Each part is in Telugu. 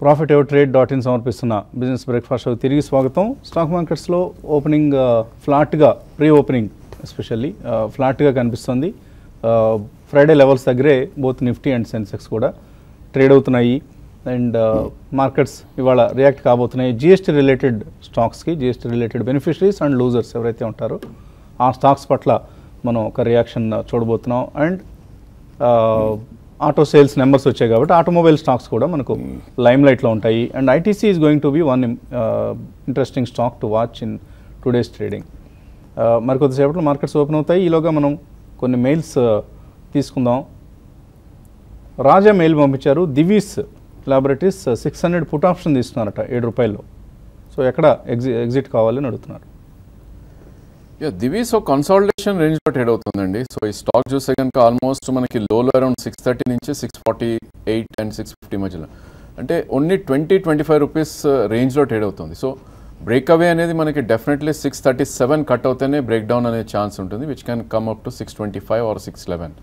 profitevertrade.in సమర్పిస్తున్న బిజినెస్ బ్రేక్ఫాస్ట్ షోకి తిరిగి స్వాగతం. స్టాక్ మార్కెట్స్లో ఓపెనింగ్ ఫ్లాట్గా, ప్రీ ఓపెనింగ్ ఎస్పెషల్లీ ఫ్లాట్గా కనిపిస్తుంది. ఫ్రైడే లెవెల్స్ దగ్గరే బోత్ నిఫ్టీ అండ్ సెన్సెక్స్ కూడా ట్రేడ్ అవుతున్నాయి. అండ్ మార్కెట్స్ ఇవాళ రియాక్ట్ కాబోతున్నాయి జిఎస్టీ రిలేటెడ్ స్టాక్స్కి. GST related beneficiaries and losers ఎవరైతే ఉంటారో ఆ స్టాక్స్ పట్ల మనం ఒక రియాక్షన్ చూడబోతున్నాం. అండ్ ఆటో సేల్స్ నెంబర్స్ వచ్చాయి కాబట్టి ఆటోమొబైల్ స్టాక్స్ కూడా మనకు లైమ్ లైట్లో ఉంటాయి. And ITC is going to be one interesting stock to watch in today's trading. మరి కొద్దిసేపట్లో మార్కెట్స్ ఓపెన్ అవుతాయి. ఈలోగా మనం కొన్ని మెయిల్స్ తీసుకుందాం. రాజా మెయిల్ పంపించారు. దివీస్ ల్యాబొరేటరీస్ 600 పుట్ ఆప్షన్ తీసుకున్నారట ₹7. సో ఎక్కడ ఎగ్జిట్ కావాలని అడుగుతున్నారు. దివీస్ కన్సాలిడేషన్ రేంజ్లో ట్రేడ్ అవుతుందండి. సో ఈ స్టాక్ చూస్తే కనుక ఆల్మోస్ట్ మనకి లోలో అరౌండ్ 630 నుంచి 648 అండ్ 650 మధ్యలో, అంటే ఓన్లీ 20-25 రూపీస్ రేంజ్లో ట్రేడ్ అవుతుంది. సో బ్రేక్ అవే అనేది మనకి డెఫినెట్లీ 637 కట్ అవుతేనే బ్రేక్ డౌన్ అనే ఛాన్స్ ఉంటుంది, which can come up to 625 or 611.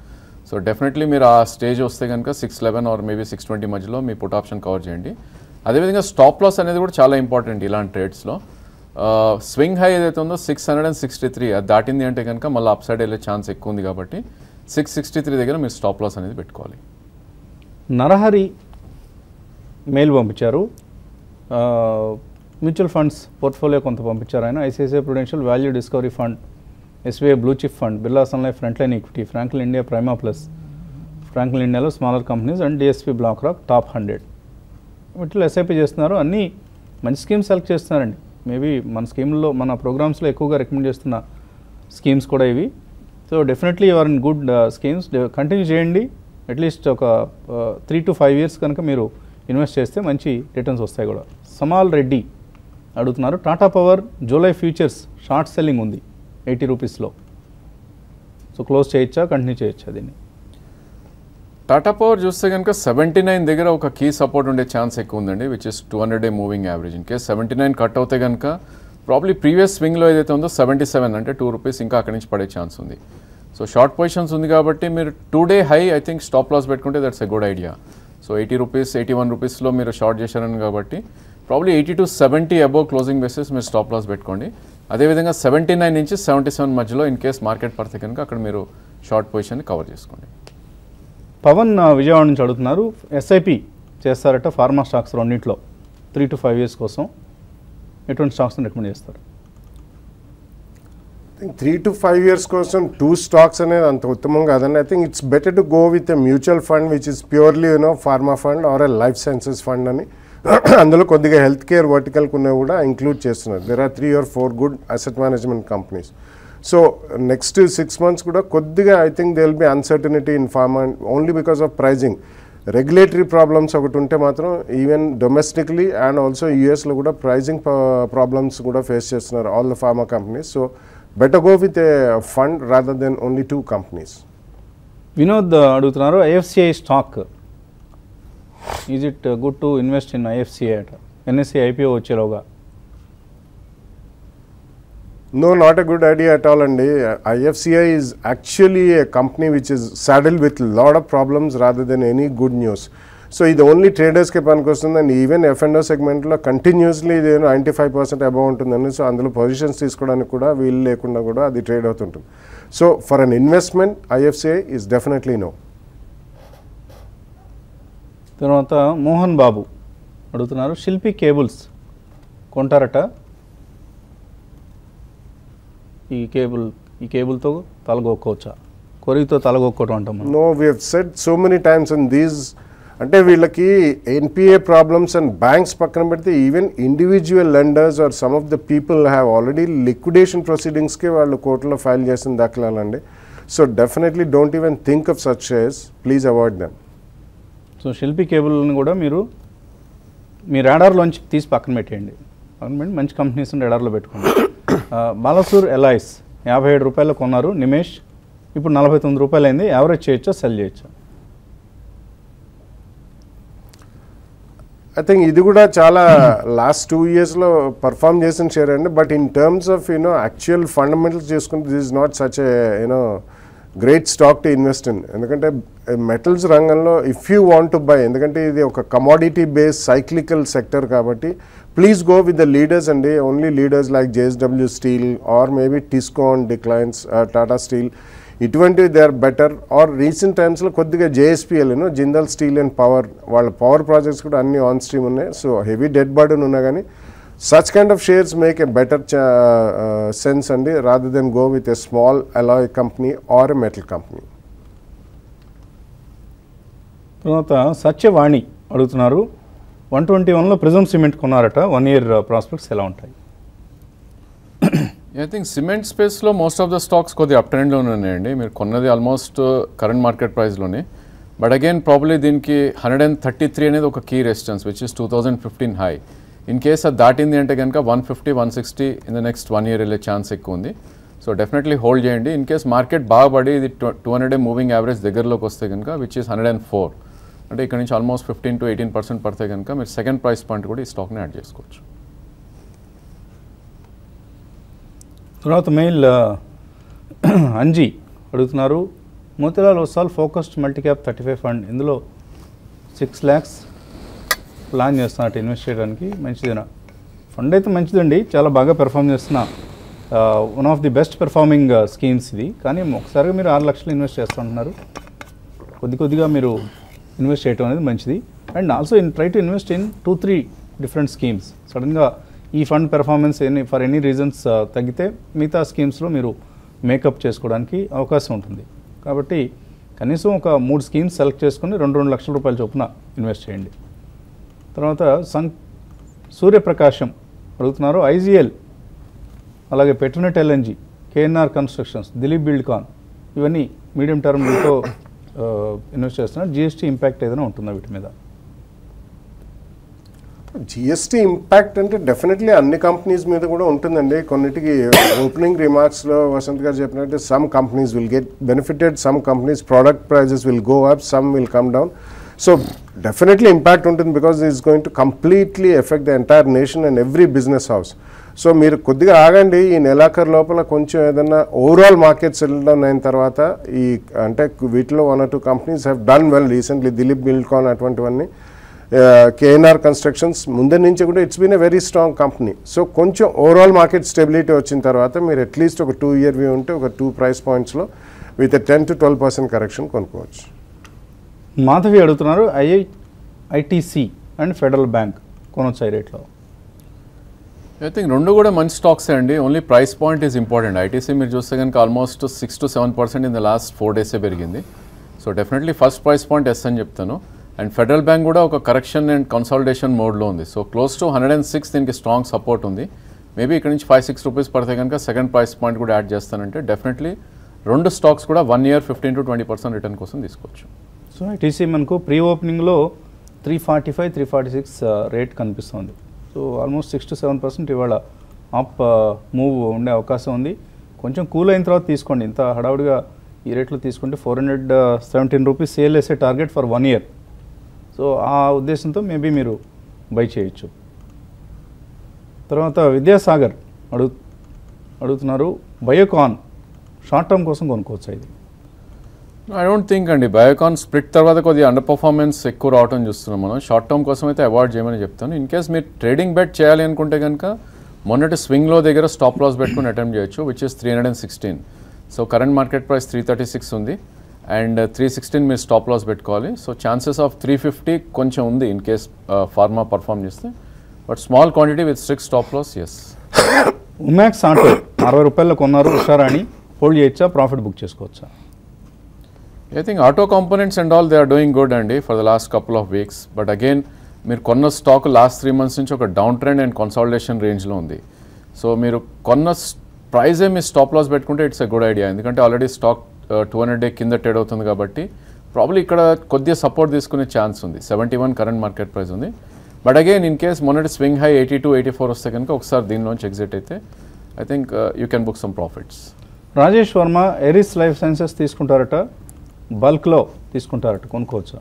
So definitely మీరు ఆ స్టేజ్ వస్తే కనుక 611 ఆర్ మేబీ 620 మధ్యలో మీ పుట్ ఆప్షన్ కవర్ చేయండి. అదేవిధంగా స్టాప్ లాస్ అనేది కూడా చాలా ఇంపార్టెంట్ ఇలాంటి ట్రేడ్స్లో. స్వింగ్ హై ఏదైతే ఉందో 663 అది దాటింది అంటే కనుక మళ్ళీ అప్ సైడ్ వెళ్ళే ఛాన్స్ ఎక్కువ ఉంది కాబట్టి 663 దగ్గర మీరు స్టాప్ లాస్ అనేది పెట్టుకోవాలి. నరహరి మెయిల్ పంపించారు. మ్యూచువల్ ఫండ్స్ పోర్ట్ఫోలియో కొంత పంపించారు ఆయన. ICICI prudential value discovery fund, SBI blue chip fund, Birla sun life front line equity, Franklin India prima plus, Franklin ఇండియాలో smaller companies and DSP black rock top 100 వీటిలో ఎస్ఐపి చేస్తున్నారు. అన్నీ మంచి స్కీమ్స్ సెలెక్ట్ చేస్తున్నారండి. మేబీ మన స్కీమ్లో, మన ప్రోగ్రామ్స్లో ఎక్కువగా రికమెండ్ చేస్తున్న స్కీమ్స్ కూడా ఇవి. So definitely your in good schemes, continue చేయండి. అట్లీస్ట్ ఒక 3 to 5 years కనుక మీరు ఇన్వెస్ట్ చేస్తే మంచి రిటర్న్స్ వస్తాయి కూడా. సమాల్ రెడ్డి అడుగుతున్నారు. Tata power July futures short selling ఉంది ₹80. సో క్లోజ్ చేయొచ్చా, కంటిన్యూ చేయొచ్చా దీన్ని? టాటా పవర్ చూస్తే కనుక 79 దగ్గర ఒక కీ సపోర్ట్ ఉండే ఛాన్స్ ఎక్కువ ఉందండి, which is 200-day moving average. In case 79 cut అవుతే కనుక ప్రాబ్లీ ప్రీవియస్ స్వింగ్లో ఏదైతే ఉందో 77 అంటే ₹2 ఇంకా అక్కడి నుంచి పడే ఛాన్స్ ఉంది. సో షార్ట్ పొజిషన్స్ ఉంది కాబట్టి మీరు 2-day high I think stop loss పెట్టుకుంటే that's a good idea. So ₹80, ₹81లో మీరు షార్ట్ చేశారని కాబట్టి probably 80 to 70 above closing basis మీరు స్టాప్ లాస్ పెట్టుకోండి. అదేవిధంగా 79 నుంచి 77 మధ్యలో ఇన్ కేస్ మార్కెట్ పడితే కనుక అక్కడ మీరు షార్ట్ పొజిషన్ని కవర్ చేసుకోండి. పవన్ విజయవాడ నుంచి అడుగుతున్నారు. ఎస్ఐపి చేస్తారట ఫార్మా స్టాక్స్ రెండింటిలో 3 to 5 years కోసం. ఎటువంటి స్టాక్స్ని రికమెండ్ చేస్తారు? 3 to 5 years కోసం 2 stocks అనేది అంత ఉత్తమం కాదండి. I think it's better to go with a mutual fund which is purely pharma fund are a life sciences fund అని. అందులో కొద్దిగా హెల్త్ కేర్ వర్టికల్కి ఉన్నవి కూడా ఇంక్లూడ్ చేస్తున్నారు. There are 3 or 4 good asset management companies. So next 6 months కూడా కొద్దిగా I think they will be uncertainty in pharma only because of pricing. Regulatory problems ఒకటి ఉంటే మాత్రం ఈవెన్ డొమెస్టిక్లీ అండ్ ఆల్సో యూఎస్లో కూడా ప్రైజింగ్ ప్రాబ్లమ్స్ కూడా ఫేస్ చేస్తున్నారు all the pharma companies. So better go with a fund rather than only 2 companies. Vinod అడుగుతున్నారు. IFCI stock is it good to invest in IFCI అట ఎన్ఎస్సి ఐపీఓ వచ్చేలోగా? No, not a good idea at all. And IFCI is actually a company which is saddled with a lot of problems rather than any good news. So ఇది ఓన్లీ ట్రేడర్స్కే పనికొస్తుంది. అండ్ ఈవెన్ F&O సెగ్మెంట్లో కంటిన్యూస్లీ ఇది 95% అబౌవ్ ఉంటుందండి. సో అందులో పొజిషన్స్ తీసుకోవడానికి కూడా వీలు లేకుండా కూడా అది ట్రేడ్ అవుతుంటుంది. So for an investment IFCI is definitely no. తర్వాత మోహన్ బాబు అడుగుతున్నారు. శిల్పి కేబుల్స్ కొంటారట. ఈ కేబుల్తో తలగొక్కోవచ్చా? కొరిగితో తలగొక్కోవటం అంటాం. No, we have said so many times and these అంటే వీళ్ళకి ఎన్పిఏ ప్రాబ్లమ్స్ అండ్ బ్యాంక్స్ పక్కన పెడితే even individual lenders are some of the people have already liquidation ప్రొసీడింగ్స్కి వాళ్ళు కోర్టులో ఫైల్ చేసిన దాఖలాలండి. So definitely don't even think of such shares, please avoid them. So Shilpi కేబుల్ని కూడా మీరు మీ రాడార్లోంచి తీసి పక్కన పెట్టేయండి. పక్కన పెట్టి మంచి కంపెనీస్ రాడార్లో పెట్టుకోండి. బాలసూర్ ఎలాయిస్ ₹57 కొన్నారు నిమేష్, ఇప్పుడు ₹49 అయింది. యావరేజ్ చేయొచ్చా, సెల్ చేయొచ్చా? ఐ థింక్ ఇది కూడా చాలా లాస్ట్ 2 yearsలో పర్ఫామ్ చేసిన షేర్ అండి. But in terms of actual fundamentals చేసుకుంటే this is not such a great stock to invest in. ఎందుకంటే మెటల్స్ రంగంలో if you want to buy, ఎందుకంటే ఇది ఒక కమోడిటీ బేస్ సైక్లికల్ సెక్టర్ కాబట్టి please go with the leaders అండి. Only leaders like JSW steel or maybe Tiscon declines, Tata steel, ఇటువంటివి they are better. Or recent టైమ్స్లో కొద్దిగా JSPL Jindal steel and power, వాళ్ళ పవర్ ప్రాజెక్ట్స్ కూడా అన్ని ఆన్ స్ట్రీమ్ ఉన్నాయి. సో హెవీ డెడ్ బర్డెన్ ఉన్నా కానీ such kind of shares make a better sense అండి, rather than go with a small alloy company or a metal company. తర్వాత సత్యవాణి అడుగుతున్నారు, 121లో ప్రిజమ్ సిమెంట్ కొన్నారట, 1 year ప్రాస్పెక్ట్స్ ఎలా ఉంటాయి? ఐ థింక్ సిమెంట్ స్పేస్లో మోస్ట్ ఆఫ్ ద స్టాక్స్ కొద్దిగా అప్ ట్రెండ్లోనే ఉన్నాయండి. మీరు కొన్నది ఆల్మోస్ట్ కరెంట్ మార్కెట్ ప్రైస్లోనే. బట్ అగైన్ ప్రాబ్లీ దీనికి 133 అనేది ఒక key resistance which is 2015 high. In case అది దాటింది అంటే కనుక 150, 160 ఇన్ ద నెక్స్ట్ 1 year వెళ్ళే ఛాన్స్ ఎక్కువ ఉంది. సో డెఫినెట్లీ హోల్డ్ చేయండి. ఇన్ కేస్ మార్కెట్ బాగా పడి ఇది 200 మూవింగ్ యావరేజ్ దగ్గరలోకి వస్తే కనుక విచ్ ఇస్ 104, అంటే ఇక్కడ నుంచి ఆల్మోస్ట్ 15 to 18% పడితే కనుక మీరు సెకండ్ ప్రైస్ పాయింట్ కూడా ఈ స్టాక్ని యాడ్ చేసుకోవచ్చు. తర్వాత మెయిల్ అంజీ అడుగుతున్నారు, Motilal Oswal focused multi cap 35 fund, ఇందులో 6 lakhs ప్లాన్ చేస్తున్నట్టు ఇన్వెస్ట్ చేయడానికి మంచిదేనా? ఫండ్ అయితే మంచిదండి, చాలా బాగా పెర్ఫామ్ చేస్తున్న one of the best performing schemes ఇది. కానీ ఒకసారిగా మీరు 6 లక్షలు ఇన్వెస్ట్ చేస్తుంటున్నారు, కొద్దిగా మీరు ఇన్వెస్ట్ చేయడం అనేది మంచిది. And also try to invest in 2-3 different schemes. సడన్గా ఈ fund performance for any reasons తగ్గితే మిగతా స్కీమ్స్లో మీరు మేకప్ చేసుకోవడానికి అవకాశం ఉంటుంది. కాబట్టి కనీసం ఒక 3 స్కీమ్స్ సెలెక్ట్ చేసుకుని 2 లక్షల రూపాయల చొప్పున ఇన్వెస్ట్ చేయండి. తర్వాత సూర్యప్రకాశం అడుగుతున్నారు, IGL, అలాగే Petronet LNG, KNR constructions, Dilip Buildcon, ఇవన్నీ మీడియం టర్మ్తో ఇన్వెస్ట్ చేస్తున్నారు. GST ఇంపాక్ట్ ఏదైనా ఉంటుందా వీటి మీద? GST ఇంపాక్ట్ అంటే డెఫినెట్లీ అన్ని కంపెనీస్ మీద కూడా ఉంటుందండి. కొన్నిటికి ఓపెనింగ్ రిమార్క్స్లో వసంత్ గారు చెప్పినట్టు some companies will get benefited, some companies product prices will go up, some will come down. So definitely impact ఉంటుంది because it's going to completely effect the entire nation and every business house. So మీరు కొద్దిగా ఆగండి, ఈ నెలాఖరు లోపల కొంచెం ఏదన్నా ఓవరాల్ మార్కెట్ సెటిల్ డౌన్ అయిన తర్వాత ఈ అంటే వీటిలో 1 or 2 companies have done well recently, Dilip Buildcon అటువంటివన్నీ, KNR కన్స్ట్రక్షన్స్ ముందు నుంచి కూడా it's been a very strong company. So కొంచెం ఓవరాల్ మార్కెట్ స్టెబిలిటీ వచ్చిన తర్వాత మీరు అట్లీస్ట్ ఒక 2 year వ్యూ ఉంటే ఒక 2 price pointsలో విత్ 10 to 12% కరెక్షన్ కొనుక్కోవచ్చు. మాధవి అడుగుతున్నారు, ITC అండ్ ఫెడరల్ బ్యాంక్ కొనొచ్చు ఈ రేట్లో? ఐ థింక్ రెండు కూడా మంచి స్టాక్సే అండి. Only price point is important. ITC మీరు చూస్తే కనుక almost 6 to 7% in the last 4 days పెరిగింది. So definitely first price point yes అని చెప్తాను. అండ్ ఫెడరల్ బ్యాంక్ కూడా ఒక కరెక్షన్ అండ్ కన్సాలిడేషన్ మోడ్లో ఉంది. సో క్లోజ్ టు 106 దీనికి స్ట్రాంగ్ సపోర్ట్ ఉంది. మేబీ ఇక్కడ నుంచి 5-6 రూపీస్ పడితే కనుక సెకండ్ ప్రైస్ పాయింట్ కూడా యాడ్ చేస్తానంటే డెఫినెట్లీ రెండు స్టాక్స్ కూడా 1 year 15 to 20% రిటర్న్ కోసం తీసుకోవచ్చు. సో ITC మనకు ప్రీ ఓపెనింగ్లో 345-346 రేట్ కనిపిస్తుంది. సో ఆల్మోస్ట్ 6 to 7% ఇవాళ అప్ మూవ్ ఉండే అవకాశం ఉంది. కొంచెం కూల్ అయిన తర్వాత తీసుకోండి. ఇంత హడావుడిగా ఈ రేట్లో తీసుకుంటే 417 రూపీస్ సేల్ వేసే టార్గెట్ ఫర్ 1 year. సో ఆ ఉద్దేశంతో మేబీ మీరు బై చేయొచ్చు. తర్వాత విద్యాసాగర్ అడుగుతున్నారు, బయోకాన్ షార్ట్ టర్మ్ కోసం కొనుక్కోవచ్చు ఇది? ఐ డోంట్ థింక్ అండి. బయోకాన్ స్ప్లిట్ తర్వాత కొద్దిగా అండర్ పర్ఫార్మెన్స్ ఎక్కువ రావడం చూస్తున్నాం మనం. షార్ట్ టర్మ్ కోసం అయితే అవాయిడ్ చేయమని చెప్తాను. ఇన్ కేస్ మీరు ట్రేడింగ్ బెట్ చేయాలి అనుకుంటే కనుక మొన్నటి స్వింగ్లో దగ్గర స్టాప్ లాస్ పెట్టుకుని అటెంప్ట్ చేయొచ్చు, which is 316. So current market price 336 ఉంది అండ్ 316 మీరు స్టాప్ లాస్ పెట్టుకోవాలి. సో ఛాన్సెస్ ఆఫ్ 350 కొంచెం ఉంది ఇన్ కేస్ ఫార్మా పర్ఫామ్ చేస్తే, but small quantity with strict stop loss. Yes. Omax auto 60 రూపాయలు కొన్నారు, ఉషారాణి హోల్డ్ చేయొచ్చా, ప్రాఫిట్ బుక్ చేసుకోవచ్చా? I think auto components and all they are doing good అండి for the last couple of weeks. But again మీరు కొన్న స్టాక్ లాస్ట్ 3 months నుంచి ఒక డౌన్ ట్రెండ్ అండ్ కన్సాలిడేషన్ రేంజ్లో ఉంది. సో మీరు కొన్న ప్రైజే మీరు స్టాప్ లాస్ పెట్టుకుంటే ఇట్స్ ఎ గుడ్ ఐడియా. ఎందుకంటే ఆల్రెడీ స్టాక్ 200 day కింద ట్రేడ్ అవుతుంది కాబట్టి ప్రాబ్లీ ఇక్కడ కొద్దిగా సపోర్ట్ తీసుకునే ఛాన్స్ ఉంది. 71 కరెంట్ మార్కెట్ ప్రైస్ ఉంది. బట్ అగైన్ ఇన్ కేస్ మొన్నటి స్వింగ్ హై 82-84 వస్తే కనుక ఒకసారి దీనిలోంచి ఎగ్జిట్ అయితే I think you can book some profits. Rajesh Varma Eris life sciences తీసుకుంటారట, బల్క్లో తీసుకుంటారట, కొనుక్కోవచ్చా?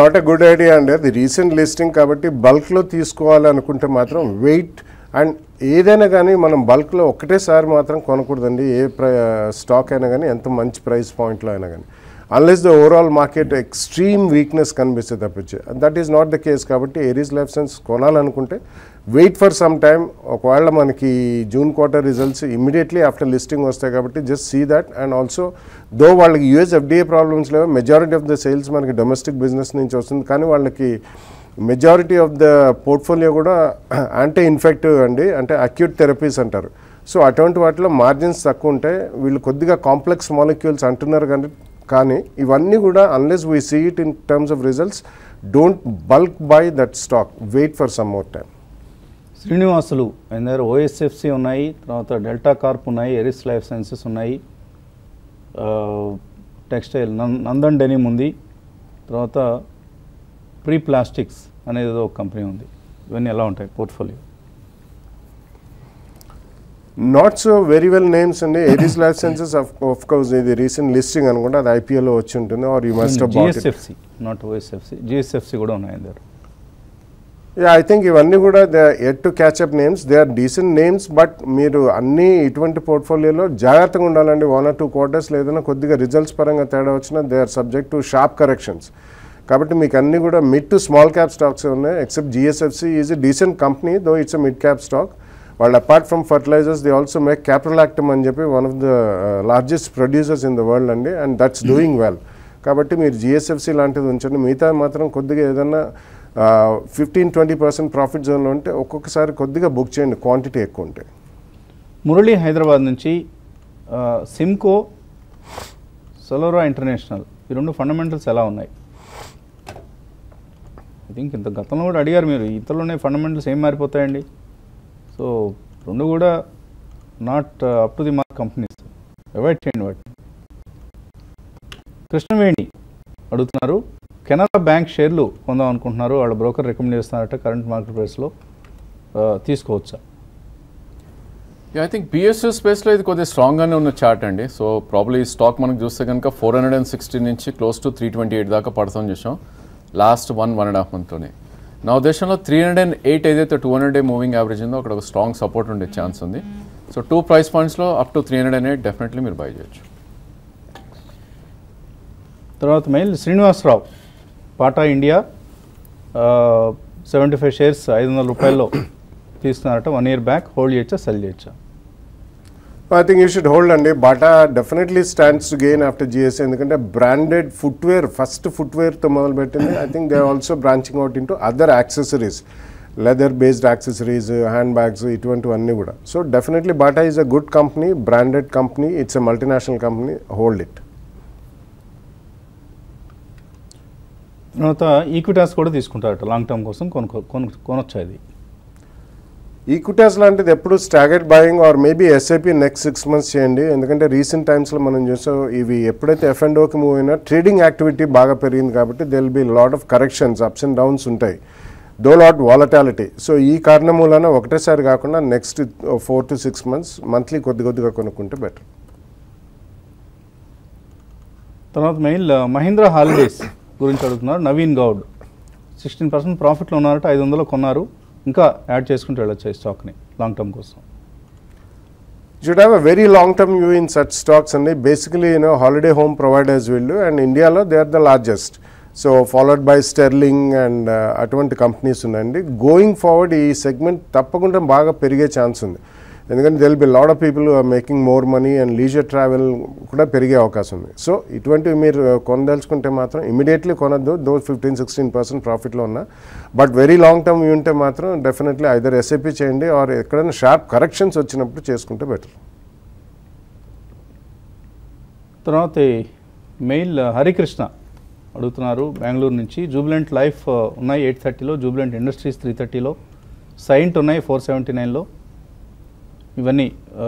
నాట్ ఎ గుడ్ ఐడియా అండి. అది రీసెంట్ లిస్టింగ్ కాబట్టి బల్క్లో తీసుకోవాలనుకుంటే మాత్రం వెయిట్ అండ్ ఏదైనా కానీ మనం బల్క్లో ఒకటేసారి మాత్రం కొనకూడదండి. స్టాక్ అయినా కానీ ఎంత మంచి ప్రైస్ పాయింట్లో అయినా కానీ, unless the overall market extreme weakness కనిపిస్తే తప్పించి. That is not the case. కాబట్టి ఏరీస్ లైఫ్ సైన్స్ కొనాలనుకుంటే వెయిట్ ఫర్ సమ్ టైమ్. ఒకవేళ మనకి June quarter results immediately after listing వస్తాయి కాబట్టి just see that. And also though వాళ్ళకి యూఎస్ ఎఫ్డిఏ ప్రాబ్లమ్స్ లేవు, మెజారిటీ ఆఫ్ ద సేల్స్ మనకి డొమెస్టిక్ బిజినెస్ నుంచి వస్తుంది, కానీ వాళ్ళకి మెజారిటీ ఆఫ్ ద పోర్ట్ఫోలియో కూడా యాంటీ ఇన్ఫెక్టివ్ అండి, అంటే అక్యూట్ థెరపీస్ అంటారు. సో అటువంటి వాటిలో మార్జిన్స్ తక్కువ ఉంటాయి. వీళ్ళు కొద్దిగా కాంప్లెక్స్ మాలిక్యూల్స్ అంటున్నారు కానీ ఇవన్నీ కూడా unless we see it in terms of results, don't bulk buy that stock, wait for some more time. Srinivasulu ఆయన దగ్గర ఓఎస్ఎఫ్సి ఉన్నాయి, తర్వాత డెల్టా కార్ప్ ఉన్నాయి, ఎరిస్ లైఫ్ సైన్సెస్ ఉన్నాయి, టెక్స్టైల్ నందన్ డెనిమ్ ఉంది, తర్వాత ప్రీ ప్లాస్టిక్స్ అనేది ఏదో ఒక కంపెనీ ఉంది. ఇవన్నీ ఎలా ఉంటాయి portfolio? Not so very well names అండి. Eris life sciences of course ఇది రీసెంట్ లిస్టింగ్ అనుకుంటే అది ఐపీఎల్లో వచ్చి ఉంటుంది, are you must have bought it. GSFC, not OSFC, GSFC కూడా ఉన్నాయి ఆయన దగ్గర. ఐ థింక్ ఇవన్నీ కూడా they are yet to catch up names, they are decent names. But మీరు అన్ని ఇటువంటి పోర్ట్ఫోలియోలో జాగ్రత్తగా ఉండాలండి. 1 or 2 quarters ఏదైనా కొద్దిగా రిజల్ట్స్ పరంగా తేడా వచ్చినా they are subject to sharp corrections. కాబట్టి మీకు అన్ని కూడా mid to small cap stocks ఉన్నాయి. Except GSFC is a decent company, though it's a mid cap stock. వాళ్ళు apart from fertilisers they also make caprolactam అని చెప్పి one of the largest producers in the world అండి, అండ్ దట్స్ డూయింగ్ వెల్. కాబట్టి మీరు జిఎస్ఎఫ్సి లాంటిది ఉంచండి. మిగతా మాత్రం కొద్దిగా ఏదైనా 15-20% ప్రాఫిట్ జోన్లో ఉంటే ఒక్కొక్కసారి కొద్దిగా బుక్ చేయండి, క్వాంటిటీ ఎక్కువ ఉంటాయి. మురళి హైదరాబాద్ నుంచి సిమ్కో, సలోరా ఇంటర్నేషనల్, ఈ రెండు ఫండమెంటల్స్ ఎలా ఉన్నాయి? ఐ థింక్ ఇంత గతంలో కూడా అడిగారు మీరు, ఇంతలోనే ఫండమెంటల్స్ ఏం మారిపోతాయండి? సో రెండు కూడా not up to the mark companies, avoid చేయండి వాటిని. కృష్ణవేణి అడుగుతున్నారు, కెనరా బ్యాంక్ షేర్లు కొందాం అనుకుంటున్నారు, వాళ్ళ బ్రోకర్ రికమెండ్ చేస్తున్నారట, కరెంట్ మార్కెట్ ప్రైస్లో తీసుకోవచ్చా? ఐ థింక్ పిఎస్యూ స్పేస్లో ఇది కొద్దిగా స్ట్రాంగ్గానే ఉన్న చార్ట్ అండి. సో ప్రాబ్లీ ఈ స్టాక్ మనకు చూస్తే కనుక 460 నుంచి క్లోజ్ టు 328 దాకా పడతాం చూసాం లాస్ట్ 1.5 monthలోనే. నా ఉద్దేశంలో 308 ఏదైతే 200-day మూవింగ్ యావరేజ్ ఉందో అక్కడ ఒక స్ట్రాంగ్ సపోర్ట్ ఉండే ఛాన్స్ ఉంది. సో 2 price pointsలో అప్ టు 308 డెఫినెట్లీ మీరు బై చేయొచ్చు. తర్వాత mail Srinivasarao, Bata India 75 shares 500 రూపాయల్లో తీసుకున్నారట, 1 year బ్యాక్. హోల్డ్ చేయొచ్చా, సెల్ చేయొచ్చా? I think you should hold అండి. Bata definitely stands to gain after GST, ఎందుకంటే బ్రాండెడ్ ఫుట్వేర్, ఫస్ట్ ఫుట్వేర్తో మొదలుపెట్టింది. I think they also branching out into other accessories, leather based accessories, hand bags, ఇటువంటివన్నీ కూడా. So definitely Bata is a good company, branded company, it's a multinational company, hold it. తర్వాత ఈక్విటాస్ కూడా తీసుకుంటారట లాంగ్ టర్మ్ కోసం, కొనొచ్చా ఇది? ఈక్విటాస్ లాంటిది ఎప్పుడు staggered buying or maybe SIP next 6 months చేయండి. ఎందుకంటే రీసెంట్ టైమ్స్లో మనం చూసాం ఇవి ఎప్పుడైతే F&Oకి మూవ్ అయినా ట్రేడింగ్ యాక్టివిటీ బాగా పెరిగింది కాబట్టి they will be lot of corrections, ups and downs ఉంటాయి, దో లాట్ వాలటాలిటీ. సో ఈ కారణం మూలన ఒకటేసారి కాకుండా నెక్స్ట్ 4 to 6 months మంత్లీ కొద్దిగా కొనుక్కుంటే బెటర్. తర్వాత మెయిల్ మహీంద్రా హాలిడేస్ గురించి అడుగుతున్నారు, నవీన్ గౌడ్. 16% ప్రాఫిట్లో ఉన్నారట, 500 కొన్నారు, ఇంకా యాడ్ చేసుకుంటూ వెళ్ళొచ్చు ఈ స్టాక్ని లాంగ్ టర్మ్ కోసం? Should have a very long term view in such stocks అండి. బేసికలీ హాలిడే హోమ్ ప్రొవైడర్స్ వీళ్ళు, అండ్ ఇండియాలో they are the largest. So followed by Sterling and అటువంటి కంపెనీస్ ఉన్నాయండి. గోయింగ్ ఫార్వర్డ్ ఈ సెగ్మెంట్ తప్పకుండా బాగా పెరిగే ఛాన్స్ ఉంది, ఎందుకంటే they will be lot of people making more money and leisure travel కూడా పెరిగే అవకాశం ఉంది. సో ఇటువంటివి మీరు కొనదలుచుకుంటే మాత్రం ఇమీడియట్లీ కొనద్దు, దో 15-16% ప్రాఫిట్లో ఉన్నా. But very long term view ఉంటే మాత్రం డెఫినెట్లీ ఐదర్ ఎస్ఐపి చేయండి ఆర్ ఎక్కడైనా షార్ప్ కరెక్షన్స్ వచ్చినప్పుడు చేసుకుంటే బెటర్. తర్వాత మెయిల్ హరికృష్ణ అడుగుతున్నారు బెంగళూరు నుంచి, జూబిలెంట్ లైఫ్ ఉన్నాయి 830లో, జూబిలెంట్ ఇండస్ట్రీస్ 330లో, సైంట్ ఉన్నాయి 479లో. ఇవన్నీ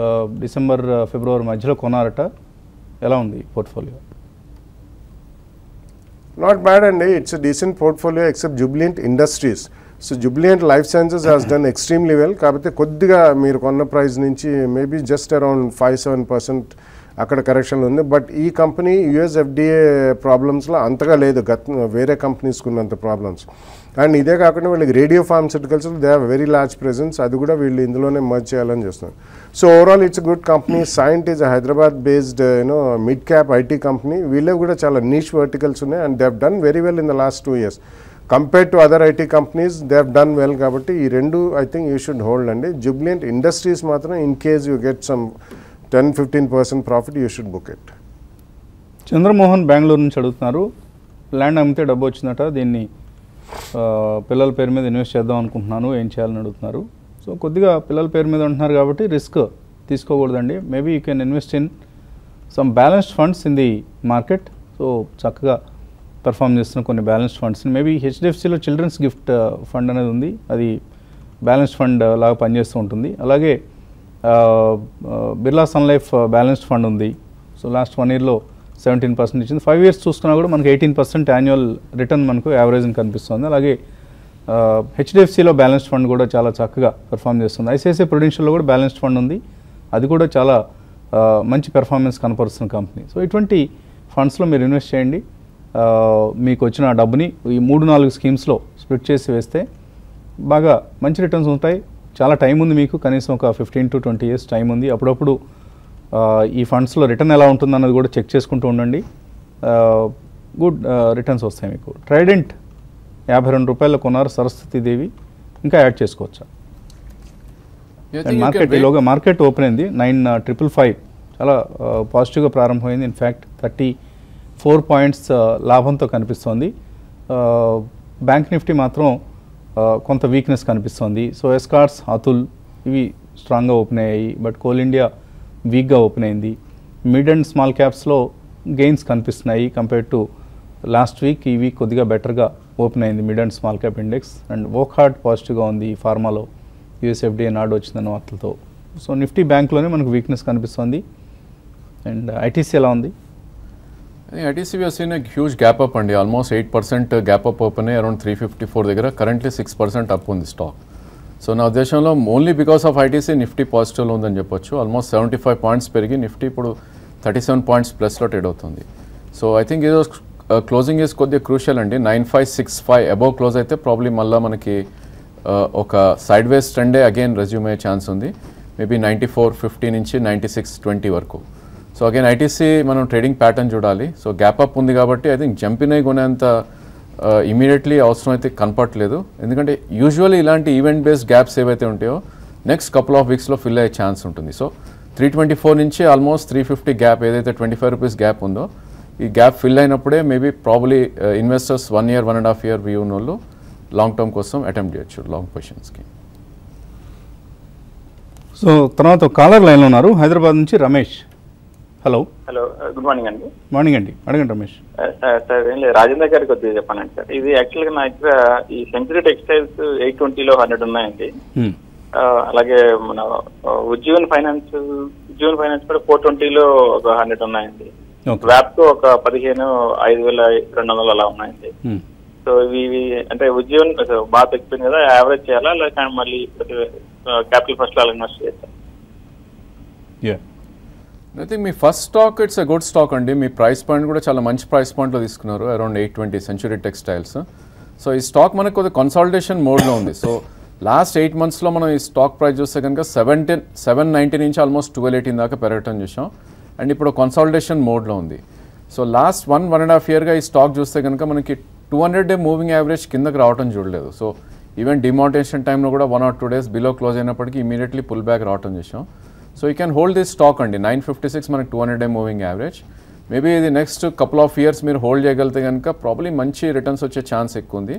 డిసెంబర్ ఫిబ్రవరి మధ్యలో కొనారట, ఎలా ఉంది పోర్ట్ఫోలియో? నాట్ బ్యాడ్ అండి, it's decent portfolio except Jubilant industries. So Jubilant life sciences has done extremely well. కాకపోతే కొద్దిగా మీరు కొన్న ప్రైస్ నుంచి మేబీ జస్ట్ అరౌండ్ 5-7% అక్కడ కరెక్షన్లు ఉంది. బట్ ఈ కంపెనీ యుఎస్ ఎఫ్డిఏ ప్రాబ్లమ్స్లో అంతగా లేదు వేరే కంపెనీస్కి ఉన్నంత ప్రాబ్లమ్స్. అండ్ ఇదే కాకుండా వీళ్ళకి radio pharmaceuticals they have very large presence, అది కూడా వీళ్ళు ఇందులోనే మర్జ్ చేయాలని చేస్తున్నారు. So overall it's good company. Cyient is Hyderabad based mid cap IT company. వీళ్ళే కూడా చాలా నీష్ వర్టికల్స్ ఉన్నాయి and they have done very well in the last 2 years. Compared to other IT companies they have done well. కాబట్టి ఈ రెండు I think you should hold అండి. జుబ్లియంట్ ఇండస్ట్రీస్ మాత్రం in case you get some 10-15% profit you should book it. Chandramohan Bengaluru నుంచి అడుగుతున్నారు, ల్యాండ్ అమ్మితే డబ్బు వచ్చిందట, దీన్ని పిల్లల పేరు మీద ఇన్వెస్ట్ చేద్దాం అనుకుంటున్నాను, ఏం చేయాలని అడుగుతున్నారు. సో కొద్దిగా పిల్లల పేరు మీద ఉంటున్నారు కాబట్టి రిస్క్ తీసుకోకూడదండి. Maybe you can invest in some balanced funds in the market. So చక్కగా పెర్ఫామ్ చేస్తున్న కొన్ని బ్యాలెన్స్డ్ ఫండ్స్ని, మేబీ హెచ్డిఎఫ్సిలో చిల్డ్రన్స్ గిఫ్ట్ ఫండ్ అనేది ఉంది, అది బ్యాలెన్స్డ్ ఫండ్ లాగా పనిచేస్తూ ఉంటుంది. అలాగే Birla sun life balanced fund ఉంది. సో లాస్ట్ 1 yearలో 17% ఇచ్చింది. 5 years చూసుకున్నా కూడా మనకి 18% యాన్యువల్ రిటర్న్ మనకు యావరేజ్ కనిపిస్తుంది. అలాగే హెచ్డిఎఫ్సిలో బ్యాలెన్స్డ్ ఫండ్ కూడా చాలా చక్కగా పెర్ఫామ్ చేస్తుంది. ఐసిఐసిఐ ప్రుడెన్షియల్లో కూడా బ్యాలెన్స్డ్ ఫండ్ ఉంది, అది కూడా చాలా మంచి పెర్ఫార్మెన్స్ కనపరుస్తున్న కంపెనీ. సో ఇటువంటి ఫండ్స్లో మీరు ఇన్వెస్ట్ చేయండి. మీకు వచ్చిన డబ్బుని ఈ 3-4 స్కీమ్స్లో స్ప్లిట్ చేసి వేస్తే బాగా మంచి రిటర్న్స్ ఉంటాయి. చాలా టైం ఉంది మీకు, కనీసం ఒక 15 to 20 years టైం ఉంది. అప్పుడప్పుడు ఈ ఫండ్స్లో రిటర్న్ ఎలా ఉంటుందన్నది కూడా చెక్ చేసుకుంటూ ఉండండి. గుడ్ రిటర్న్స్ వస్తాయి మీకు. ట్రైడెంట్ ₹52 కొన్నారు సరస్వతి దేవి, ఇంకా యాడ్ చేసుకోవచ్చా? మార్కెట్ ఈలోగా మార్కెట్ ఓపెన్ అయింది 9,555, చాలా పాజిటివ్గా ప్రారంభమైంది. ఇన్ఫ్యాక్ట్ 34 points లాభంతో కనిపిస్తోంది. బ్యాంక్ నిఫ్టీ మాత్రం కొంత వీక్నెస్ కనిపిస్తోంది. సో ఎస్కార్ట్స్, అతుల్ ఇవి స్ట్రాంగ్గా ఓపెన్ అయ్యాయి, బట్ కోల్ ఇండియా వీక్గా ఓపెన్ అయింది. మిడ్ అండ్ స్మాల్ క్యాప్స్లో గెయిన్స్ కనిపిస్తున్నాయి కంపేర్డ్ టు లాస్ట్ వీక్. ఈ వీక్ కొద్దిగా బెటర్గా ఓపెన్ అయింది mid and small cap index. And Wockhardt పాజిటివ్గా ఉంది, ఫార్మాలో యూఎస్ఎఫ్డిఏ నాడు వచ్చిందన్న వార్తలతో. సో నిఫ్టీ బ్యాంక్లోనే మనకు వీక్నెస్ కనిపిస్తుంది. అండ్ ఐటీసీ ఎలా ఉంది? ITC we seen huge gap up అండి, ఆల్మోస్ట్ 8% గ్యాప్ అప్ ఓపెన్ అయ్యి అరౌండ్ 354 దగ్గర. కరెంట్లీ 6% అప్ ఉంది స్టాక్. సో నా ఉద్దేశంలో only because of ITC Nifty పాజిటివ్లో ఉందని చెప్పొచ్చు. ఆల్మోస్ట్ 75 points పెరిగి నిఫ్టీ ఇప్పుడు 37 points ప్లస్లో ట్రేడ్ అవుతుంది. సో ఐ థింక్ ఈరోజు క్లోజింగ్ ఈజ్ కొద్దిగా క్రూషియల్ అండి. 9565 అబౌవ్ క్లోజ్ అయితే ప్రాబ్లీ మళ్ళీ మనకి ఒక సైడ్ వేస్ ట్రెండే అగైన్ రెజ్యూమ్ అయ్యే ఛాన్స్ ఉంది. మేబీ 9450 నుంచి 9620 వరకు. సో అగైన్ ఐటీసీ మనం ట్రేడింగ్ ప్యాటర్న్ చూడాలి. సో గ్యాప్ అప్ ఉంది కాబట్టి ఐ థింక్ జంపినై కొనేంత ఇమీడియట్లీ అవసరం అయితే కనపట్లేదు. ఎందుకంటే యూజువల్లీ ఇలాంటి ఈవెంట్ బేస్డ్ గ్యాప్స్ ఏవైతే ఉంటాయో నెక్స్ట్ కపుల్ ఆఫ్ వీక్స్లో ఫిల్ అయ్యే ఛాన్స్ ఉంటుంది. సో 324 నుంచి ఆల్మోస్ట్ 350 గ్యాప్, ఏదైతే ₹25 గ్యాప్ ఉందో, ఈ గ్యాప్ ఫిల్ అయినప్పుడే maybe probably investors 1 year 1.5 year view ఉన్న వాళ్ళు లాంగ్ టర్మ్ కోసం అటెంప్ట్ చేయొచ్చు లాంగ్ పొజిషన్స్కి. సో తర్వాత కాలర్ లైన్లో ఉన్నారు, హైదరాబాద్ నుంచి రమేష్. హలో. గుడ్ మార్నింగ్ అండి. మార్నింగ్ అండి, అడగండి రమేష్. సార్ ఏం లేదు, రాజేంద్ర గారికి కొద్దిగా చెప్పానండి సార్. ఇది యాక్చువల్గా నా దగ్గర ఈ సెంచరీ టెక్స్టైల్స్ 820లో 100 ఉన్నాయండి. అలాగే మన ఉజ్జీవన్ ఫైనాన్స్ కూడా 420లో ఒక 100 ఉన్నాయండి. వ్యాప్కో ఒక 15,5,200 అలా ఉన్నాయండి. సో ఇవి అంటే ఉజ్జీవన్ బాగా తగ్గిపోయింది కదా, యావరేజ్ చేయాలా లేక మళ్ళీ క్యాపిటల్ ఫస్ట్ అలా ఇన్వెస్ట్ చేయాలి? I think me first stock it's a good stock అండి. మీ ప్రైస్ పాయింట్ కూడా చాలా మంచి ప్రైస్ పాయింట్లో తీసుకున్నారు, అరౌండ్ 820 సెంచురీ టెక్స్టైల్స్. సో ఈ స్టాక్ మనకు కొద్దిగా కన్సాలిడేషన్ మోడ్లో ఉంది. సో లాస్ట్ 8 monthsలో మనం ఈ స్టాక్ ప్రైస్ చూస్తే కనుక 790 నుంచి ఆల్మోస్ట్ 1218 దాకా పెరగటం చూసాం. అండ్ ఇప్పుడు కన్సాలిడేషన్ మోడ్లో ఉంది. సో లాస్ట్ 1.5 yearగా ఈ స్టాక్ చూస్తే కనుక మనకి 200-day మూవింగ్ యావరేజ్ కిందకి రావటం చూడలేదు. సో ఈవెన్ డిమానిటైజేషన్ టైంలో కూడా 1 or 2 days బిలో క్లోజ్ అయినప్పటికీ ఇమీడియట్లీ పుల్ బ్యాక్ రావటం చూసాం. So you can hold this stock అండి. 956 మనకి 200-day మూవింగ్ యావరేజ్. మేబీ ఇది నెక్స్ట్ కపుల్ ఆఫ్ ఇయర్స్ మీరు హోల్డ్ చేయగలిగితే కనుక ప్రాబ్లీ మంచి రిటర్న్స్ వచ్చే ఛాన్స్ ఎక్కువ ఉంది.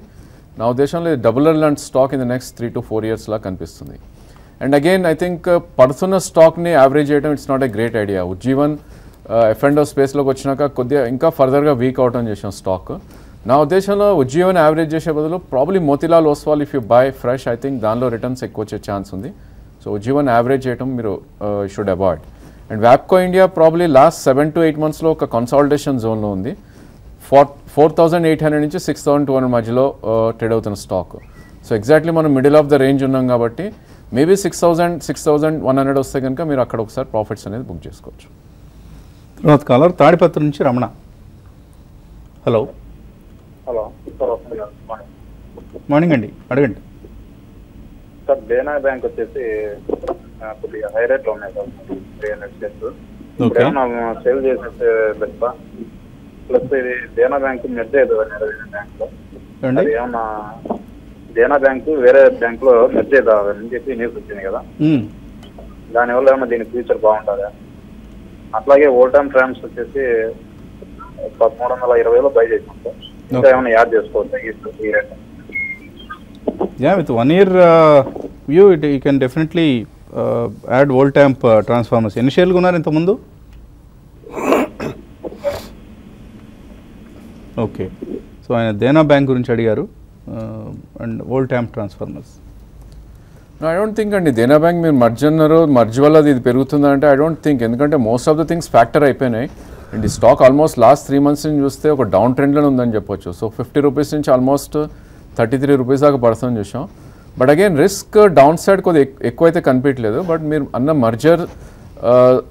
నా ఉద్దేశంలో ఇది డబులర్ లాంటి stock in the next 3 to 4 years లా కనిపిస్తుంది. అండ్ అగైన్ ఐ థింక్ పడుతున్న స్టాక్ని యావరేజ్ చేయడం it's not a great idea. Ujjivan F&O స్పేస్లోకి వచ్చినాక కొద్దిగా ఇంకా ఫర్దర్గా వీక్ అవటం చేసాం స్టాక్. నా ఉద్దేశంలో ఉజ్జీవన్ యావరేజ్ చేసే బదులు probably Motilal Oswal if you buy fresh, I think దానిలో రిటర్న్స్ ఎక్కువ వచ్చే ఛాన్స్ ఉంది. సో ఉజ్జీవన్ యావరేజ్ చేయడం మీరు should avoid. And Wabco India probably last 7 to 8 monthsలో ఒక కన్సాలిడేషన్ జోన్లో ఉంది. 4,800 నుంచి 6,200 మధ్యలో ట్రేడ్ అవుతున్న స్టాక్. సో ఎగ్జాక్ట్లీ మనం మిడిల్ ఆఫ్ ద రేంజ్ ఉన్నాం కాబట్టి మేబీ 6,100 వస్తే కనుక మీరు అక్కడ ఒకసారి ప్రాఫిట్స్ అనేది బుక్ చేసుకోవచ్చు. తర్వాత కాలర్ తాడిపత్రి నుంచి రమణ. హలో హలో మార్నింగ్ అండి, అడగండి. సార్ దేనా బ్యాంక్ వచ్చేసి కొద్దిగా హై రేట్లో ఉన్నాయి సార్, 300 షేర్స్. ఇప్పుడు ఏమన్నా సేల్ చేసేస్తే బెస్ట్, ప్లస్ ఇది దేనా బ్యాంక్ మెర్జ్ అవుతుంది బ్యాంక్లో, అది ఏమన్నా దేనా బ్యాంకు వేరే బ్యాంక్ లో మెర్జ్ అవుతుందని చెప్పి న్యూస్ వచ్చింది కదా, దానివల్ల ఏమన్నా దీని ఫ్యూచర్ బాగుంటుందా? అట్లాగే ఓల్డ్ టైమ్ ట్రామ్స్ వచ్చేసి 1320లో బై చేసాం సార్, ఇంకా ఏమైనా యాడ్ చేసుకోవచ్చు ఈ rate? Yeah, with 1 year view, you can definitely add Voltamp transformers. Initial గా ఉన్నారు ఇంతకుముందు? ఓకే, సో ఆయన దేనా బ్యాంక్ గురించి అడిగారు and Voltamp transformers. I don't think అండి దేనా బ్యాంక్ మీరు మర్జ్ అన్నారు, మర్జ్ వల్ల ఇది పెరుగుతుందా అంటే ఐ డోంట్ థింక్, ఎందుకంటే most of the things factor అయిపోయినాయి అండ్ ఈ స్టాక్ ఆల్మోస్ట్ లాస్ట్ 3 months నుంచి చూస్తే ఒక డౌన్ ట్రెండ్లోనే ఉందని చెప్పొచ్చు. సో 50 రూపీస్ నుంచి ఆల్మోస్ట్ 33 రూపీస్ దాకా పడుతుందని చూసాం. But again risk down side కొద్దిగా ఎక్కువైతే కనిపించలేదు. బట్ మీరు అన్న మర్జర్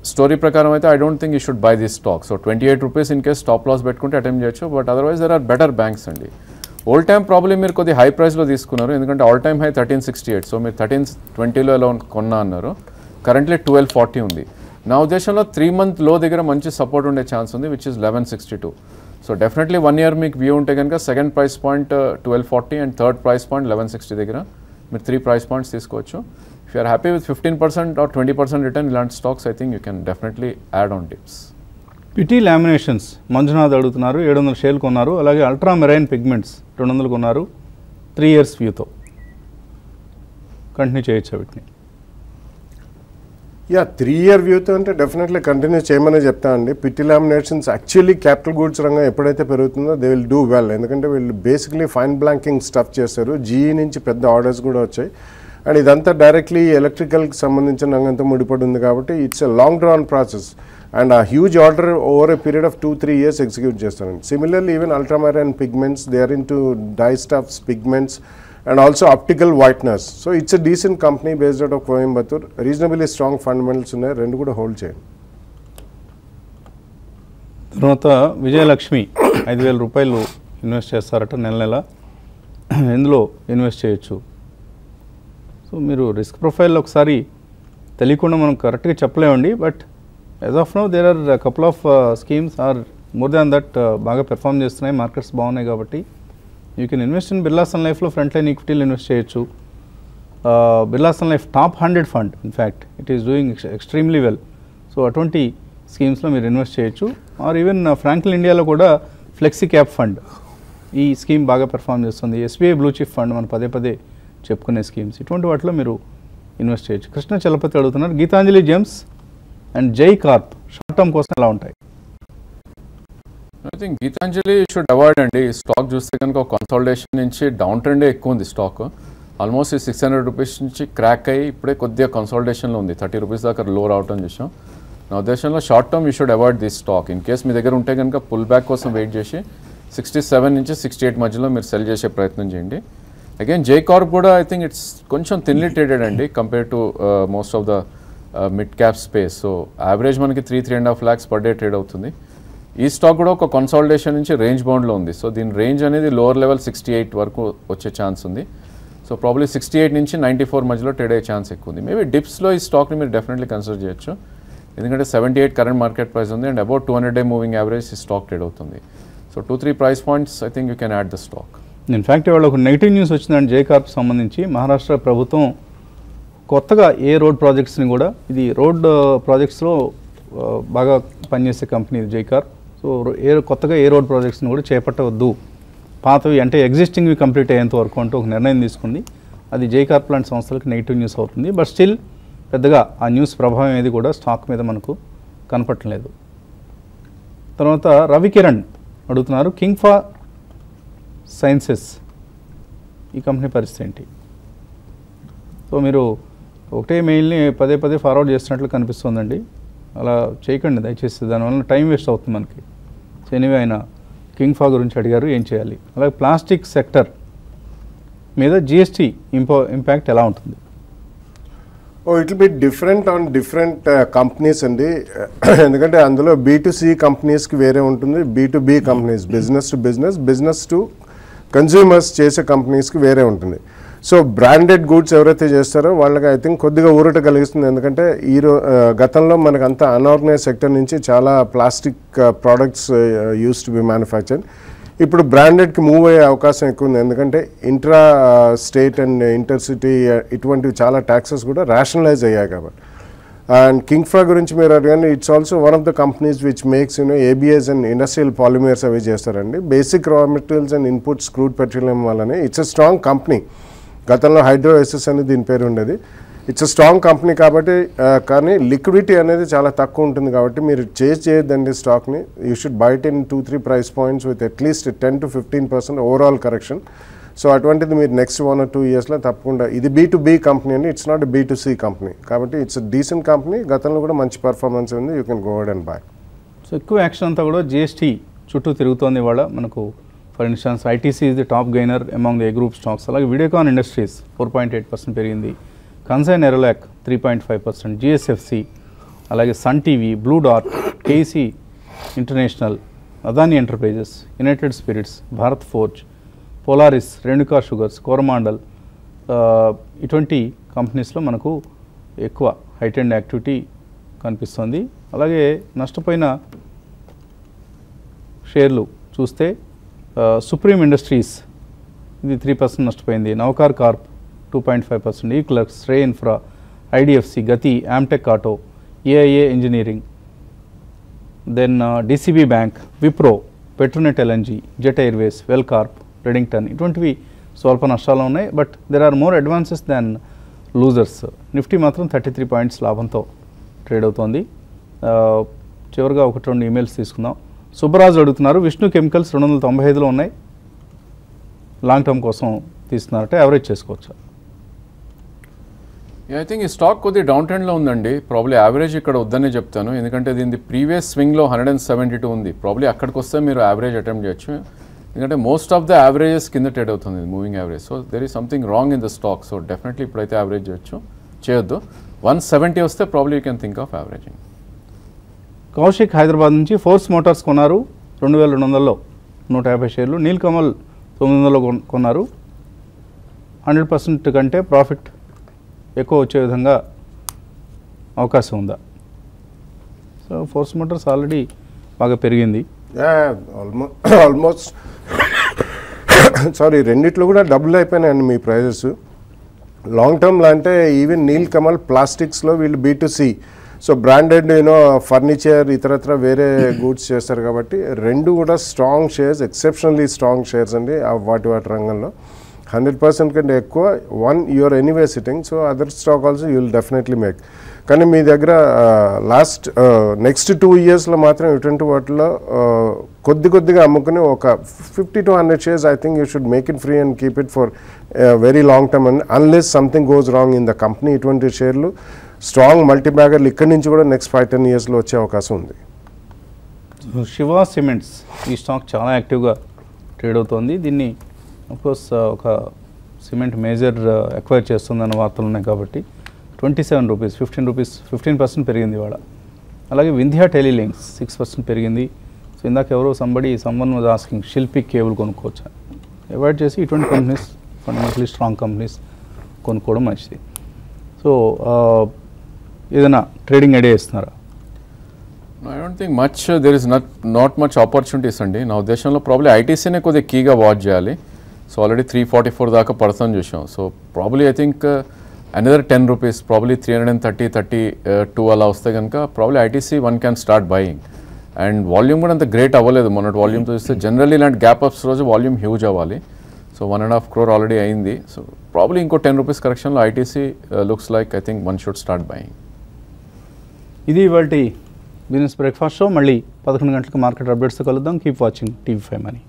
స్టోరీ ప్రకారం అయితే I don't think you should buy this stock. So 28 rupees in case stop loss పెట్టుకుంటే అటెంప్ట్ చేయొచ్చు. But otherwise there are better banks అండి. ఓల్డ్ టైమ్ ప్రాబ్లమ్ మీరు కొద్దిగా హై ప్రైస్లో తీసుకున్నారు, ఎందుకంటే ఆల్ టైమ్ హై 1368. సో మీరు 1320లో ఎలా కొన్నా అన్నారు, కరెంట్లీ 1240 ఉంది. నా ఉద్దేశంలో 3 month లో దగ్గర మంచి సపోర్ట్ ఉండే ఛాన్స్ ఉంది, which is 1162. So definitely 1 year మీకు వ్యూ ఉంటే కనుక second price point 1240 and third price point 1160 దగ్గర మీరు 3 price points తీసుకోవచ్చు. If you're happy with 15% or 20% return ఇలాంటి stocks I think you can definitely add on dips. PT laminations Manjunath అడుగుతున్నారు, 700 షేర్లు కొన్నారు. అలాగే అల్ట్రా మెరైన్ పిగ్మెంట్స్ 200 కొన్నారు 3 years వ్యూతో. కంటిన్యూ చేయొచ్చు వీటిని? యా, 3 year వ్యూతో అంటే డెఫినెట్లీ కంటిన్యూ చేయమని చెప్తానండి. PT laminations actually capital goods రంగం ఎప్పుడైతే పెరుగుతుందో దే విల్ డూ వెల్, ఎందుకంటే వీళ్ళు బేసిక్లీ ఫైన్ బ్లాంకింగ్ స్టఫ్ చేస్తారు. జీఈ నుంచి పెద్ద ఆర్డర్స్ కూడా వచ్చాయి అండ్ ఇదంతా డైరెక్ట్లీ ఎలక్ట్రికల్కి సంబంధించిన రంగంతో ముడిపడి ఉంది కాబట్టి it's a long drawn process and ఆ huge order over a period of 2-3 years execute చేస్తారండి. Similarly even ultramarine pigments, they are into dye stuffs, pigments and also optical whiteners. So it's a decent company based out of Coimbatore, reasonably strong fundamentals ఉన్నాయి, రెండు కూడా హోల్డ్ చేయండి. తర్వాత విజయలక్ష్మి 5000 రూపాయలు ఇన్వెస్ట్ చేస్తారట నెల. ఎందులో ఇన్వెస్ట్ చేయొచ్చు? సో మీరు రిస్క్ ప్రొఫైల్ ఒకసారి తెలియకుండా మనం కరెక్ట్గా చెప్పలేమండి. But as of now there are couple of schemes or more than that బాగా పెర్ఫామ్ చేస్తున్నాయి, మార్కెట్స్ బాగున్నాయి కాబట్టి you can invest in Birla Sun లైఫ్లో ఫ్రంట్ లైన్ ఈక్విటీలు ఇన్వెస్ట్ చేయొచ్చు. Birla sun Life top 100 fund, in fact it is doing extremely well. So అటువంటి స్కీమ్స్లో మీరు ఇన్వెస్ట్ చేయొచ్చు. ఆర్ ఈవెన్ ఫ్రాంక్లిన్ ఇండియాలో కూడా ఫ్లెక్సీ క్యాప్ ఫండ్ ఈ స్కీమ్ బాగా పెర్ఫామ్ చేస్తుంది. ఎస్బీఐ బ్లూ చిప్ ఫండ్ మనం పదే చెప్పుకునే స్కీమ్స్, ఇటువంటి వాటిలో మీరు ఇన్వెస్ట్ చేయొచ్చు. కృష్ణ చలపతి అడుగుతున్నారు, Geetanjali gems and Jai Corp short term కోసం ఎలా ఉంటాయి? I think Geetanjali should avoid అండి. ఈ స్టాక్ చూస్తే కనుక ఒక కన్సాలిడేషన్ నుంచి డౌన్ ట్రెండే ఎక్కువ ఉంది స్టాక్. ఆల్మోస్ట్ 600 రూపీస్ నుంచి క్రాక్ అయ్యి ఇప్పుడే కొద్దిగా కన్సాలిడేషన్లో ఉంది, 30 రూపీస్ దాకా లో రావటం చూసాం. నా ఉద్దేశంలో short term you should avoid this stock. In case మీ దగ్గర ఉంటే కనుక పుల్ బ్యాక్ కోసం వెయిట్ చేసి 67 నుంచి 68 మధ్యలో మీరు సెల్ చేసే ప్రయత్నం చేయండి. అగైన్ జై కార్ప్ కూడా ఐ థింక్ ఇట్స్ కొంచెం థిన్లీ ట్రేడెడ్ అండి compare to most of the mid cap space. So average మనకి 3.5 lakhs per day ట్రేడ్ అవుతుంది. ఈ స్టాక్ కూడా ఒక కన్సాలిడేషన్ నుంచి రేంజ్ బౌండ్లో ఉంది. సో దీని రేంజ్ అనేది లోవర్ లెవెల్ 68 వరకు వచ్చే ఛాన్స్ ఉంది. సో ప్రాబ్లీ 68 నుంచి 94 మధ్యలో ట్రేడ్ అయ్యే ఛాన్స్ ఎక్కువ ఉంది. మేబీ డిప్స్లో ఈ స్టాక్ని మీరు డెఫినెట్లీ కన్సిడర్ చేయొచ్చు, ఎందుకంటే 78 కరెంట్ మార్కెట్ ప్రైస్ ఉంది and about 200 day moving average ఈ స్టాక్ ట్రేడ్ అవుతుంది. So 2-3 price points I think you can add the stock. In fact ఇవాళ ఒక నెగిటివ్ న్యూస్ వచ్చిందండి జై కార్ప్ సంబంధించి. మహారాష్ట్ర ప్రభుత్వం కొత్తగా రోడ్ ప్రాజెక్ట్స్ని కూడా, ఇది రోడ్ ప్రాజెక్ట్స్లో బాగా పనిచేసే కంపెనీ జై కార్ప్. సో కొత్తగా రోడ్ ప్రాజెక్ట్స్ని కూడా చేపట్టవద్దు, పాతవి అంటే ఎగ్జిస్టింగ్వి కంప్లీట్ అయ్యేంత వరకు అంటూ ఒక నిర్ణయం తీసుకుంది. అది జై కార్ప్ లాంటి సంస్థలకు నెగిటివ్ న్యూస్ అవుతుంది. బట్ స్టిల్ పెద్దగా ఆ న్యూస్ ప్రభావం ఏది కూడా స్టాక్ మీద మనకు కనపట్టలేదు. తర్వాత రవికిరణ్ అడుగుతున్నారు, కింగ్ఫా సైన్సెస్ ఈ కంపెనీ పరిస్థితి ఏంటి? సో మీరు ఒకటే మెయిల్ని పదే ఫార్వర్డ్ చేస్తున్నట్లు కనిపిస్తుందండి. అలా చేయకండి దయచేసి, దానివల్ల టైం వేస్ట్ అవుతుంది మనకి. సో ఎనీవే ఆయన కింగ్ఫా గురించి అడిగారు, ఏం చేయాలి? అలాగే ప్లాస్టిక్ సెక్టర్ మీద జిఎస్టీ ఇంపాక్ట్ ఎలా ఉంటుంది? It will be different on different companies అండి. ఎందుకంటే అందులో B2C కంపెనీస్కి వేరే ఉంటుంది, B2B companies business to business, business to consumers చేసే కంపెనీస్కి వేరే ఉంటుంది. సో బ్రాండెడ్ గూడ్స్ ఎవరైతే చేస్తారో వాళ్ళకి ఐ థింక్ కొద్దిగా ఊరట కలిగిస్తుంది. ఎందుకంటే గతంలో మనకంతా అన్ఆర్గనైజ్ సెక్టర్ నుంచి చాలా plastic products use to be manufactured. ఇప్పుడు బ్రాండెడ్కి మూవ్ అయ్యే అవకాశం ఎక్కువ ఉంది. ఎందుకంటే intra state and inter city ఇటువంటివి చాలా ట్యాక్సెస్ కూడా రేషనలైజ్ అయ్యాయి కాబట్టి. అండ్ కింగ్ఫా గురించి మీరు అడిగాను, it's also one of the companies which makes ABS and industrial polymers అవి చేస్తారండి. బేసిక్ రా materials and inputs crude petroleum వల్లనే ఇట్స్ ఎ స్ట్రాంగ్ కంపెనీ. గతంలో హైడ్రోఎస్ఎస్ అని దీని పేరు ఉండేది. ఇట్స్ ఎ స్ట్రాంగ్ కంపెనీ కాబట్టి, కానీ లిక్విడిటీ అనేది చాలా తక్కువ ఉంటుంది కాబట్టి మీరు చేజ్ చేయొద్దండి స్టాక్ని. You should buy it in 2-3 price points with at least 10 to 15% overall correction. So అటువంటిది మీరు నెక్స్ట్ 1 or 2 yearsలో తప్పకుండా, ఇది B2B కంపెనీ అండి, ఇట్స్ నాట్ B2C కంపెనీ కాబట్టి ఇట్స్ డీసెంట్ కంపెనీ. గతంలో కూడా మంచి పర్ఫార్మెన్స్ ఉంది, you can go ahead and buy. So ఎక్కువ యాక్షన్ అంతా కూడా GST చుట్టూ తిరుగుతోంది ఇవాళ మనకు. For instance ITC is the top gainer among the A group stocks. అలాగే వీడియోకాన్ ఇండస్ట్రీస్ 4.8% పెరిగింది, కన్సైన్ ఎరోలాక్ 3.5%, GSFC, అలాగే Sun TV, Blue Dart, KC international, Adani enterprises, United Spirits, Bharat Forge, Polaris, Renuka sugars, Coromandel, ఇటువంటి కంపెనీస్లో మనకు ఎక్కువ హైటెండ్ యాక్టివిటీ కనిపిస్తుంది. అలాగే నష్టపోయిన షేర్లు చూస్తే సుప్రీం ఇండస్ట్రీస్ ఇది 3% నష్టపోయింది, నవకార్ కార్ప్ 2.5%, ఈక్లర్క్స్, రే infra, IDFC, Gati, Amtek auto, AIA engineering, then DCB bank, Wipro, Petronet LNG, jet airways, Wel corp, Redington, ఇటువంటివి స్వల్ప నష్టాలు ఉన్నాయి. But there are more advances than losers. Nifty మాత్రం 33 పాయింట్స్ లాభంతో ట్రేడ్ అవుతోంది. చివరిగా 1-2 ఈమెయిల్స్ తీసుకుందాం. సుబ్బరాజు అడుగుతున్నారు, విష్ణు కెమికల్స్ 295లో ఉన్నాయి, లాంగ్ టర్మ్ కోసం తీస్తున్నారంటే యావరేజ్ చేసుకోవచ్చా? ఐ థింక్ ఈ స్టాక్ కొద్దిగా డౌన్ ట్రెండ్లో ఉందండి. ప్రాబ్లీ యావరేజ్ ఇక్కడ వద్దనే చెప్తాను, ఎందుకంటే దీని ప్రీవియస్ స్వింగ్లో 172 ఉంది. ప్రాబ్లీ అక్కడికి వస్తే మీరు యావరేజ్ అటెంప్ట్ చేయొచ్చు, ఎందుకంటే మోస్ట్ ఆఫ్ ద యావరేజెస్ కింద ట్రేడ్ అవుతుంది moving average. So there is something wrong in the stock. So definitely ఇప్పుడైతే యావరేజ్ చేయొద్దు. 170 వస్తే probably you can think of averaging. Kaushik Hyderabad నుంచి ఫోర్స్ మోటార్స్ కొన్నారు 2200లో 150 షేర్లు. నీల్ కమల్ 900లో కొన్నారు. 100% కంటే ప్రాఫిట్ ఎక్కువ వచ్చే విధంగా అవకాశం ఉందా? సో ఫోర్స్ మోటార్స్ ఆల్రెడీ బాగా పెరిగింది. ఆల్మోస్ట్ సారీ రెండిట్లో కూడా డబుల్ అయిపోయినాయండి మీ ప్రైజెస్. లాంగ్ టర్మ్లో అంటే ఈవెన్ నీల్ కమల్ ప్లాస్టిక్స్లో వీళ్ళు B2C, సో బ్రాండెడ్ ఫర్నిచర్ ఇతరత్ర వేరే గూడ్స్ చేస్తారు కాబట్టి రెండు కూడా strong shares, exceptionally strong shares అండి వాటి రంగంలో. 100% కంటే ఎక్కువ you're anyway sitting, so other stock also you will definitely make. కానీ మీ దగ్గర నెక్స్ట్ 2 yearsలో మాత్రం ఇటువంటి వాటిలో కొద్దిగా అమ్ముకుని ఒక 50 to 100 shares I think you should make it free and keep it for very long term and unless something goes wrong in the company. ఇటువంటి షేర్లు స్ట్రాంగ్ మల్టీబ్యాగర్లు ఇక్కడి నుంచి కూడా నెక్స్ట్ 5-10 yearsలో వచ్చే అవకాశం ఉంది. శివ సిమెంట్స్ ఈ స్టాక్ చాలా యాక్టివ్గా ట్రేడ్ అవుతోంది. దీన్ని అఫ్కోర్స్ ఒక సిమెంట్ మేజర్ ఎక్వైర్ చేస్తుందన్న వార్తలు ఉన్నాయి కాబట్టి 27 రూపీస్, 15 రూపీస్, 15% పెరిగింది ఇవాళ. అలాగే వింధ్యా టెలిలింక్స్ 6% పెరిగింది. సో ఇందాక ఎవరో సమ్వన్ వాజ్ ఆస్కింగ్ శిల్పి కేబుల్ కొనుక్కోవచ్చా? అవాయిడ్ చేసి ఇటువంటి కంపెనీస్, ఫండమెంటలీ స్ట్రాంగ్ కంపెనీస్ కొనుక్కోవడం మంచిది. సో ఏదైనా ట్రేడింగ్ ఐడియా ఇస్తున్నారా? I don't think much there is not much opportunities అండి. నా ఉద్దేశంలో ప్రాబ్లీ ఐటీసీనే కొద్దిగా కీగా వాచ్ చేయాలి. సో ఆల్రెడీ 344 దాకా పడుతుంది చూసాం. So probably I think another 10 rupees, probably 330, 32 అలా వస్తే కనుక probably ITC one can start buying. And volume కూడా అంత గ్రేట్ అవ్వలేదు మొన్నటి వాల్యూమ్తో చూస్తే. జనరల్లీ ఇలాంటి గ్యాప్ అప్స్ రోజు వాల్యూమ్ హ్యూజ్ అవ్వాలి. సో 1.5 crore ఆల్రెడీ అయింది. సో ప్రాబ్లీ ఇంకో 10 రూపీస్ కరెక్షన్లో ITC looks like I think one should start buying. ఇది ఇవాల్టి బిజినెస్ బ్రేక్ఫాస్ట్ షో. మళ్ళీ 11 గంటలకు మార్కెట్ అప్డేట్స్తో కలుద్దాం. Keep watching TV5 Money.